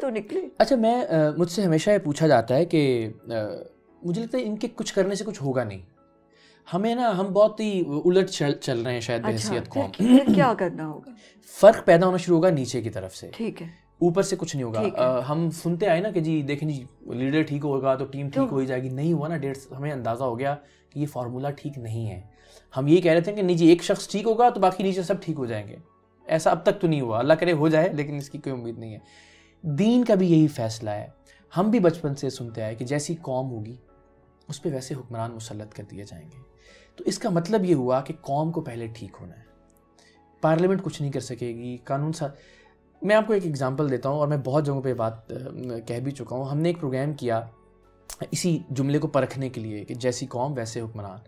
تو نکلے. اچھا میں مجھ سے ہمیشہ یہ پوچھا جاتا ہے کہ مجھے لگتا ہے ان کے کچھ کرنے سے کچھ ہوگا نہیں, ہمیں نا ہم بہت ہی الٹ چل رہے ہیں شاید بحیثیت قوم. کیا کرنا ہوگا؟ فرق پیدا ہونا شروع ہوگا نیچے کی طرف سے, ٹھیک ہے, اوپر سے کچھ نہیں ہوگا. ہم سنتے آئے نا کہ جی دیکھیں جی لیڈر ٹھیک ہوگا تو ٹیم ٹھیک ہو ہی جائے گی. نہیں ہوا نا, ہمیں اندازہ ہو گیا کہ یہ فارمولہ ٹھیک نہیں ہے. ہم یہی کہہ رہے تھے کہ نہیں جی ایک شخص ٹھیک ہوگا تو باقی نیچے سب ٹھیک ہو جائیں گے. ایسا اب تک تو نہیں ہوا, اللہ کرے ہو جائے, لیکن اس کی کوئی امید نہیں ہے. دین کا بھی یہی فیصلہ ہے. ہم بھی بچپن سے سنتے آئے کہ جیسی قوم ہوگی اس پہ ویسے حکمران مسلط کر دیے جائیں گے. تو اس کا مطلب یہ ہوا کہ قوم کو پہلے ٹھیک ہونا ہے. پارلیمنٹ کچھ نہیں کر سکے گی, قانون میں آپ کو ایک ایگزامپل دیتا ہوں, اور میں بہت جگہوں پہ بات کہہ بھی چکا ہوں. ہم نے ایک پروگرام کیا اسی جملے کو پرکھنے کے لیے کہ جیسی قوم ویسے حکمران.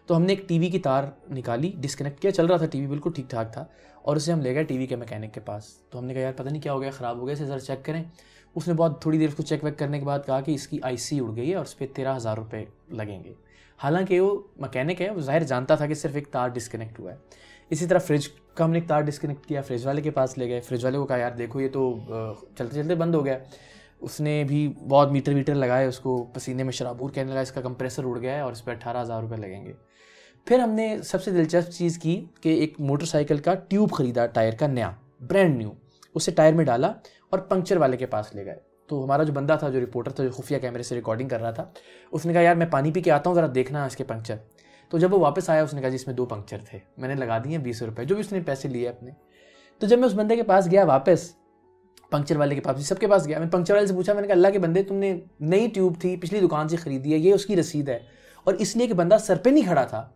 تو ہم نے ایک ٹی وی کی تار نکالی, ڈسکنیکٹ کیا, چل رہا تھا ٹی وی بالکل ٹھیک ٹھاک تھا, اور اسے ہم لے گئے ٹی وی کے میکینک کے پاس. تو ہم نے کہا یار پتہ نہیں کیا ہو گیا, خراب ہو گیا, اسے ذرا چیک کریں. اس نے بہت تھوڑی دیر اس کو چیک ویک کرنے کے بعد کہا کہ اس کی آئی سی اڑ گئی ہے اور اس پہ 13,000 روپے لگیں گے. حالانکہ وہ میکینک ہے, وہ ظاہر جانتا تھا کہ صرف ایک تار ڈسکنیکٹ ہوا ہے. اسی طرح فریج کا ہم نے ایک تار ڈسکنیکٹ کیا, فریج والے کے پاس لے گئے. فریج والے کو کہا یار دیکھو یہ تو چلتے چلتے بند ہو گیا. اس نے بھی بہت میٹر لگائے, اس کو پسینے میں شرابور کہنے لگا اس کا کمپریسر اڑ گیا ہے اور اس پہ 18,000 روپے لگیں گے. پھر ہم نے سب سے دلچسپ چیز کی کہ ایک موٹر سائیکل کا ٹیوب خریدا, ٹائر کا نیا, برانڈ نیو, اسے ٹائر میں ڈالا اور پنکچر والے کے پاس لے گئے. تو ہمارا جو بندہ تھا, جو رپورٹر تھا, جو خفیہ کیمرے سے ریکارڈنگ کر رہا تھا, اس نے کہا یار میں پانی پی کے آتا ہوں, ذرا دیکھنا اس کے پنکچر. تو جب وہ واپس آیا اس نے کہا جی اس میں 2 پنکچر تھے, میں نے لگا دیے 20 روپے, جو بھی اس نے پیسے لیے اپنے. تو جب میں اس بندے کے پاس گیا واپس, پنکچر والے کے پاس, سب کے پاس گیا, میں پنکچر والے سے پوچھا, میں نے کہا اللہ کے بندے تم نے نئی ٹیوب تھی, پچھلی دکان سے خریدی ہے, یہ اس کی رسید ہے, اور اس لیے کہ بندہ سر پہ نہیں کھڑا تھا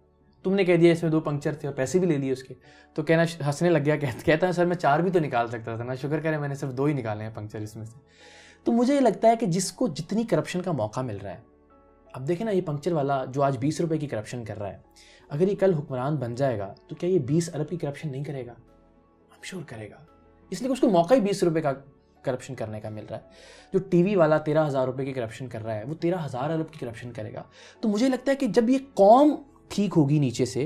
تم نے کہہ دیا اس میں 2 پنکچر تھے اور پیسے بھی لے لیے اس کے. تو کہنا ہنسنے لگ گیا, کہتا ہے سر میں 4 بھی تو نکال سکتا تھا نا, شکر کریں میں نے صرف 2 ہی نکالے ہیں پنکچر اس میں سے. تو مجھے یہ لگتا ہے کہ جس کو جتنی کرپشن کا موقع مل رہا ہے, اب دیکھیں نا یہ پنکچر والا جو آج 20 روپے کی کرپشن کر رہا ہے, اگر یہ کل حکمران بن جائے گا تو کیا یہ 20 ارب کی کرپشن نہیں کرے گا؟ ہم شور کرے گا, اس لیے کہ اس کو موقع ہی 20 روپے کا کرپشن کرنے کا مل رہا ہے. جو ٹی وی والا 13,000 روپے کی کرپشن کر رہا ہے, وہ 13,000 ارب کی کرپشن کرے گا. تو مجھے لگتا ہے کہ جب یہ قوم ٹھیک ہوگی نیچے سے,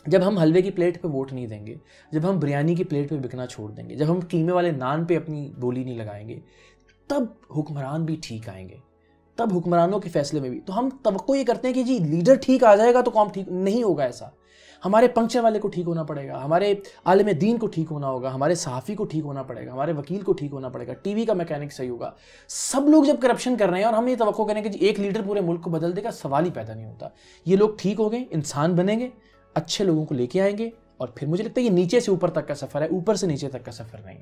جب ہم حلوے کی پلیٹ پہ ووٹ نہیں دیں گے, جب ہم بریانی کی پلیٹ پہ بکنا چھوڑ دیں گے, جب ہم قیمے والے نان پہ اپنی بولی نہیں لگائیں گے, تب حکمران بھی ٹھیک آئیں گے, تب حکمرانوں کے فیصلے میں بھی. تو ہم توقع یہ کرتے ہیں کہ جی لیڈر ٹھیک آ جائے گا تو قوم ٹھیک نہیں ہوگا. ایسا ہمارے پنکچر والے کو ٹھیک ہونا پڑے گا, ہمارے عالم دین کو ٹھیک ہونا ہوگا, ہمارے صحافی کو ٹھیک ہونا پڑے گا, ہمارے وکیل کو ٹھیک ہونا پڑے گا, ٹی وی کا میکینک صحیح ہوگا. سب لوگ جب کرپشن کر رہے ہیں اور ہم یہ توقع کریں کہ جی ایک لیڈر پورے ملک کو بدل دے گا, سوال ہی پیدا نہیں ہوتا. یہ لوگ ٹھیک ہو گئے, انسان بنیں گے, اچھے لوگوں کو لے کے آئیں گے, اور پھر مجھے لگتا ہے یہ نیچے سے اوپر تک کا سفر ہے, اوپر سے نیچے تک کا سفر نہیں ہے.